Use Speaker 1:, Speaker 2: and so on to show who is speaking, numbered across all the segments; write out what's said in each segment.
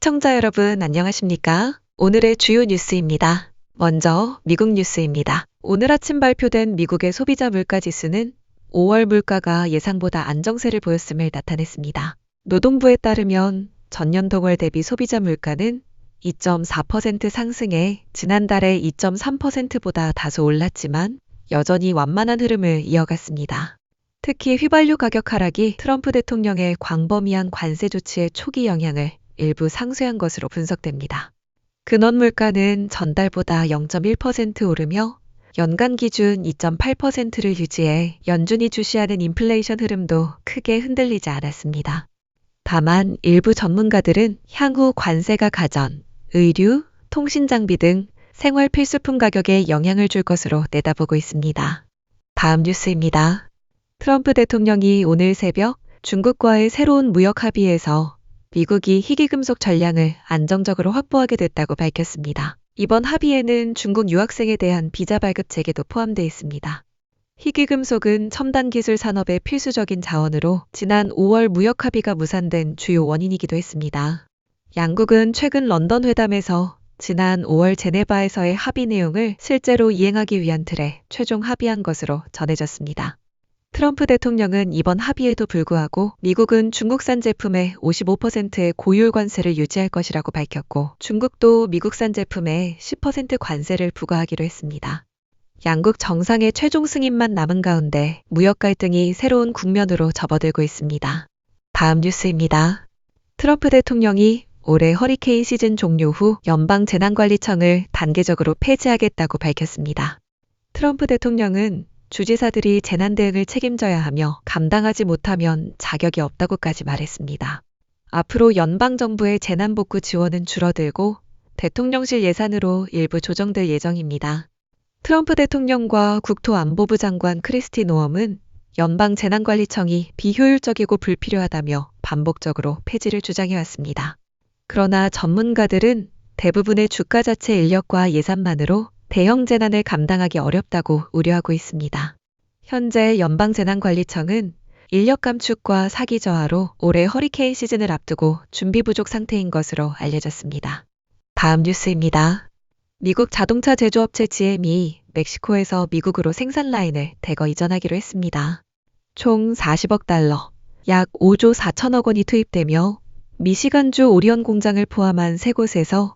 Speaker 1: 시청자 여러분 안녕하십니까? 오늘의 주요 뉴스입니다. 먼저 미국 뉴스입니다. 오늘 아침 발표된 미국의 소비자 물가지수는 5월 물가가 예상보다 안정세를 보였음을 나타냈습니다. 노동부에 따르면 전년 동월 대비 소비자 물가는 2.4% 상승해 지난달에 2.3%보다 다소 올랐지만 여전히 완만한 흐름을 이어갔습니다. 특히 휘발유 가격 하락이 트럼프 대통령의 광범위한 관세 조치의 초기 영향을 일부 상쇄한 것으로 분석됩니다. 근원 물가는 전달보다 0.1% 오르며 연간 기준 2.8%를 유지해 연준이 주시하는 인플레이션 흐름도 크게 흔들리지 않았습니다. 다만 일부 전문가들은 향후 관세가 가전, 의류, 통신 장비 등 생활 필수품 가격에 영향을 줄 것으로 내다보고 있습니다. 다음 뉴스입니다. 트럼프 대통령이 오늘 새벽 중국과의 새로운 무역 합의에서 미국이 희귀금속 전량을 안정적으로 확보하게 됐다고 밝혔습니다. 이번 합의에는 중국 유학생에 대한 비자 발급 제개도 포함되어 있습니다. 희귀금속은 첨단 기술 산업의 필수적인 자원으로 지난 5월 무역 합의가 무산된 주요 원인이기도 했습니다. 양국은 최근 런던 회담에서 지난 5월 제네바에서의 합의 내용을 실제로 이행하기 위한 틀에 최종 합의한 것으로 전해졌습니다. 트럼프 대통령은 이번 합의에도 불구하고 미국은 중국산 제품에 55%의 고율 관세를 유지할 것이라고 밝혔고 중국도 미국산 제품에 10% 관세를 부과하기로 했습니다. 양국 정상의 최종 승인만 남은 가운데 무역 갈등이 새로운 국면으로 접어들고 있습니다. 다음 뉴스입니다. 트럼프 대통령이 올해 허리케인 시즌 종료 후 연방재난관리청을 단계적으로 폐지하겠다고 밝혔습니다. 트럼프 대통령은 주지사들이 재난 대응을 책임져야 하며 감당하지 못하면 자격이 없다고까지 말했습니다. 앞으로 연방정부의 재난복구 지원은 줄어들고 대통령실 예산으로 일부 조정될 예정입니다. 트럼프 대통령과 국토안보부 장관 크리스티 노엄은 연방재난관리청이 비효율적이고 불필요하다며 반복적으로 폐지를 주장해왔습니다. 그러나 전문가들은 대부분의 주가 자체 인력과 예산만으로 대형 재난을 감당하기 어렵다고 우려하고 있습니다. 현재 연방재난관리청은 인력 감축과 사기 저하로 올해 허리케인 시즌을 앞두고 준비 부족 상태인 것으로 알려졌습니다. 다음 뉴스입니다. 미국 자동차 제조업체 GM이 멕시코에서 미국으로 생산 라인을 대거 이전하기로 했습니다. 총 40억 달러, 약 5조 4천억 원이 투입되며 미시간주 오리온 공장을 포함한 3곳에서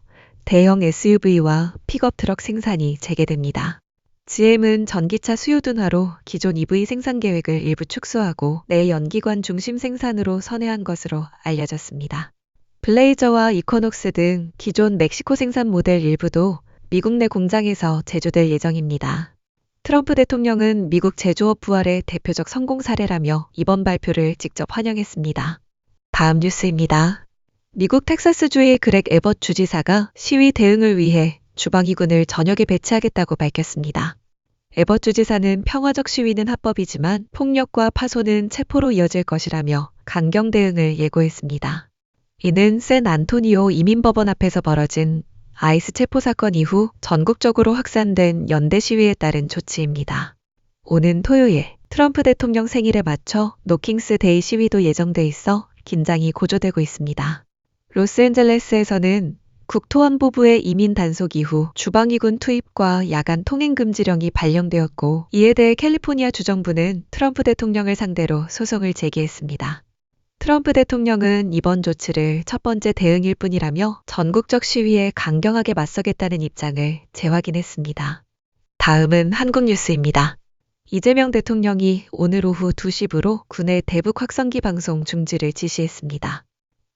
Speaker 1: 대형 SUV와 픽업 트럭 생산이 재개됩니다. GM은 전기차 수요 둔화로 기존 EV 생산 계획을 일부 축소하고 내연기관 중심 생산으로 선회한 것으로 알려졌습니다. 블레이저와 이코녹스 등 기존 멕시코 생산 모델 일부도 미국 내 공장에서 제조될 예정입니다. 트럼프 대통령은 미국 제조업 부활의 대표적 성공 사례라며 이번 발표를 직접 환영했습니다. 다음 뉴스입니다. 미국 텍사스주의 그렉 에벗 주지사가 시위 대응을 위해 주방위군을 전역에 배치하겠다고 밝혔습니다. 에벗 주지사는 평화적 시위는 합법이지만 폭력과 파손은 체포로 이어질 것이라며 강경 대응을 예고했습니다. 이는 샌안토니오 이민법원 앞에서 벌어진 아이스 체포 사건 이후 전국적으로 확산된 연대 시위에 따른 조치입니다. 오는 토요일 트럼프 대통령 생일에 맞춰 노킹스 데이 시위도 예정돼 있어 긴장이 고조되고 있습니다. 로스앤젤레스에서는 국토안보부의 이민 단속 이후 주방위군 투입과 야간 통행 금지령이 발령되었고 이에 대해 캘리포니아 주정부는 트럼프 대통령을 상대로 소송을 제기했습니다. 트럼프 대통령은 이번 조치를 첫 번째 대응일 뿐이라며 전국적 시위에 강경하게 맞서겠다는 입장을 재확인했습니다. 다음은 한국 뉴스입니다. 이재명 대통령이 오늘 오후 2시부로 군의 대북 확성기 방송 중지를 지시했습니다.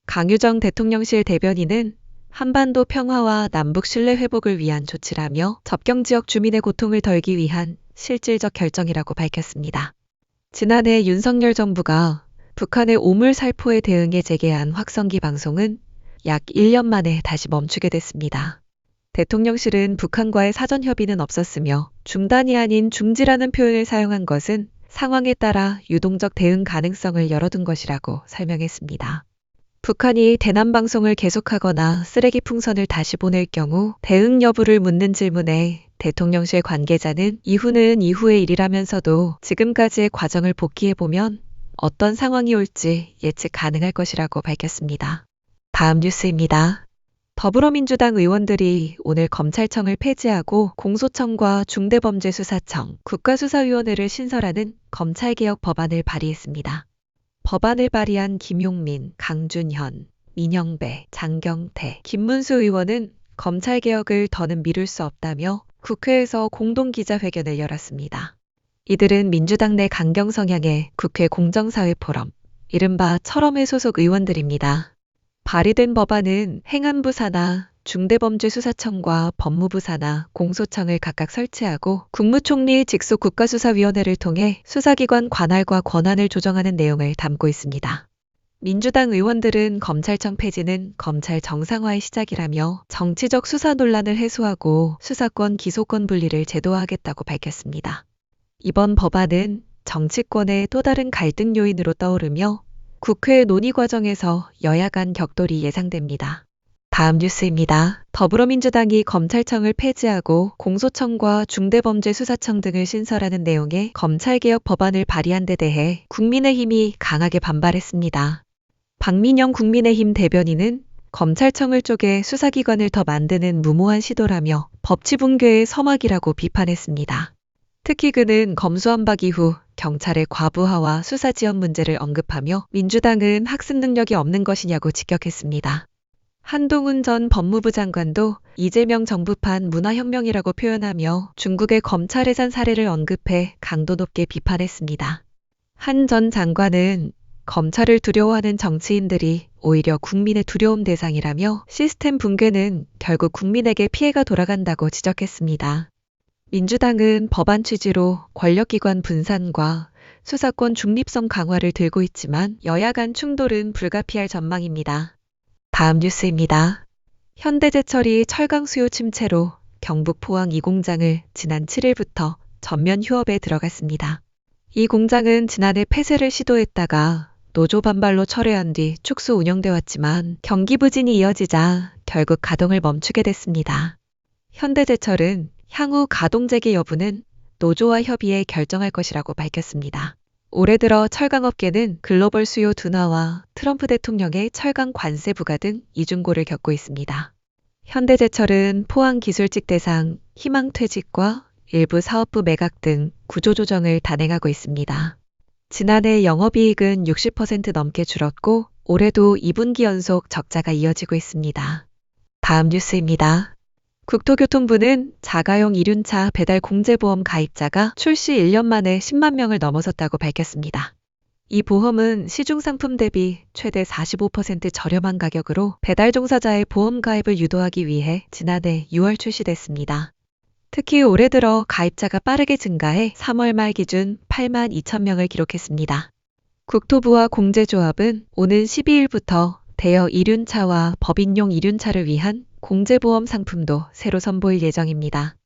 Speaker 1: 강유정 대통령실 대변인은 한반도 평화와 남북 신뢰 회복을 위한 조치라며 접경 지역 주민의 고통을 덜기 위한 실질적 결정이라고 밝혔습니다. 지난해 윤석열 정부가 북한의 오물살포에 대응해 재개한 확성기 방송은 약 1년 만에 다시 멈추게 됐습니다. 대통령실은 북한과의 사전 협의는 없었으며 중단이 아닌 중지라는 표현을 사용한 것은 상황에 따라 유동적 대응 가능성을 열어둔 것이라고 설명했습니다. 북한이 대남방송을 계속하거나 쓰레기 풍선을 다시 보낼 경우 대응 여부를 묻는 질문에 대통령실 관계자는 이후는 이후의 일이라면서도 지금까지의 과정을 복기해보면 어떤 상황이 올지 예측 가능할 것이라고 밝혔습니다. 다음 뉴스입니다. 더불어민주당 의원들이 오늘 검찰청을 폐지하고 공소청과 중대범죄수사청, 국가수사위원회를 신설하는 검찰개혁 법안을 발의했습니다. 법안을 발의한 김용민, 강준현, 민영배, 장경태, 김문수 의원은 검찰개혁을 더는 미룰 수 없다며 국회에서 공동기자회견을 열었습니다. 이들은 민주당 내 강경 성향의 국회 공정사회 포럼, 이른바 철험회 소속 의원들입니다. 발의된 법안은 행안부 산하, 중대범죄수사청과 법무부 산하, 공소청을 각각 설치하고 국무총리 직속 국가수사위원회를 통해 수사기관 관할과 권한을 조정하는 내용을 담고 있습니다. 민주당 의원들은 검찰청 폐지는 검찰 정상화의 시작이라며 정치적 수사 논란을 해소하고 수사권 기소권 분리를 제도화하겠다고 밝혔습니다. 이번 법안은 정치권의 또 다른 갈등 요인으로 떠오르며 국회 논의 과정에서 여야 간 격돌이 예상됩니다. 다음 뉴스입니다. 더불어민주당이 검찰청을 폐지하고 공소청과 중대범죄수사청 등을 신설하는 내용의 검찰개혁 법안을 발의한 데 대해 국민의힘이 강하게 반발했습니다. 박민영 국민의힘 대변인은 검찰청을 쪼개 수사기관을 더 만드는 무모한 시도라며 법치 붕괴의 서막이라고 비판했습니다. 특히 그는 검수완박 이후 경찰의 과부하와 수사 지연 문제를 언급하며 민주당은 학습 능력이 없는 것이냐고 직격했습니다. 한동훈 전 법무부 장관도 이재명 정부판 문화혁명이라고 표현하며 중국의 검찰 해산 사례를 언급해 강도 높게 비판했습니다. 한 전 장관은 검찰을 두려워하는 정치인들이 오히려 국민의 두려움 대상이라며 시스템 붕괴는 결국 국민에게 피해가 돌아간다고 지적했습니다. 민주당은 법안 취지로 권력기관 분산과 수사권 중립성 강화를 들고 있지만 여야 간 충돌은 불가피할 전망입니다. 다음 뉴스입니다. 현대제철이 철강 수요 침체로 경북 포항 이 공장을 지난 7일부터 전면 휴업에 들어갔습니다. 이 공장은 지난해 폐쇄를 시도했다가 노조 반발로 철회한 뒤 축소 운영돼 왔지만 경기 부진이 이어지자 결국 가동을 멈추게 됐습니다. 현대제철은 향후 가동 재개 여부는 노조와 협의해 결정할 것이라고 밝혔습니다. 올해 들어 철강업계는 글로벌 수요 둔화와 트럼프 대통령의 철강 관세 부과 등 이중고를 겪고 있습니다. 현대제철은 포항기술직 대상 희망퇴직과 일부 사업부 매각 등 구조조정을 단행하고 있습니다. 지난해 영업이익은 60% 넘게 줄었고 올해도 2분기 연속 적자가 이어지고 있습니다. 다음 뉴스입니다. 국토교통부는 자가용 이륜차 배달 공제보험 가입자가 출시 1년 만에 10만 명을 넘어섰다고 밝혔습니다. 이 보험은 시중상품 대비 최대 45% 저렴한 가격으로 배달 종사자의 보험 가입을 유도하기 위해 지난해 6월 출시됐습니다. 특히 올해 들어 가입자가 빠르게 증가해 3월 말 기준 8만 2천 명을 기록했습니다. 국토부와 공제조합은 오는 12일부터 대여 이륜차와 법인용 이륜차를 위한 공제보험 상품도 새로 선보일 예정입니다.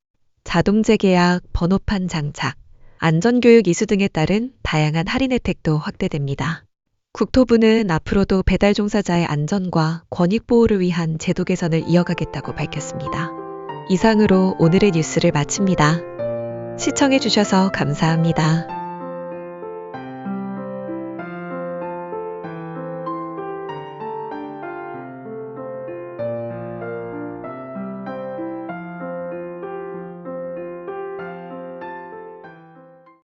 Speaker 1: 자동재계약, 번호판 장착, 안전교육 이수 등에 따른 다양한 할인 혜택도 확대됩니다. 국토부는 앞으로도 배달 종사자의 안전과 권익 보호를 위한 제도 개선을 이어가겠다고 밝혔습니다. 이상으로 오늘의 뉴스를 마칩니다. 시청해 주셔서 감사합니다.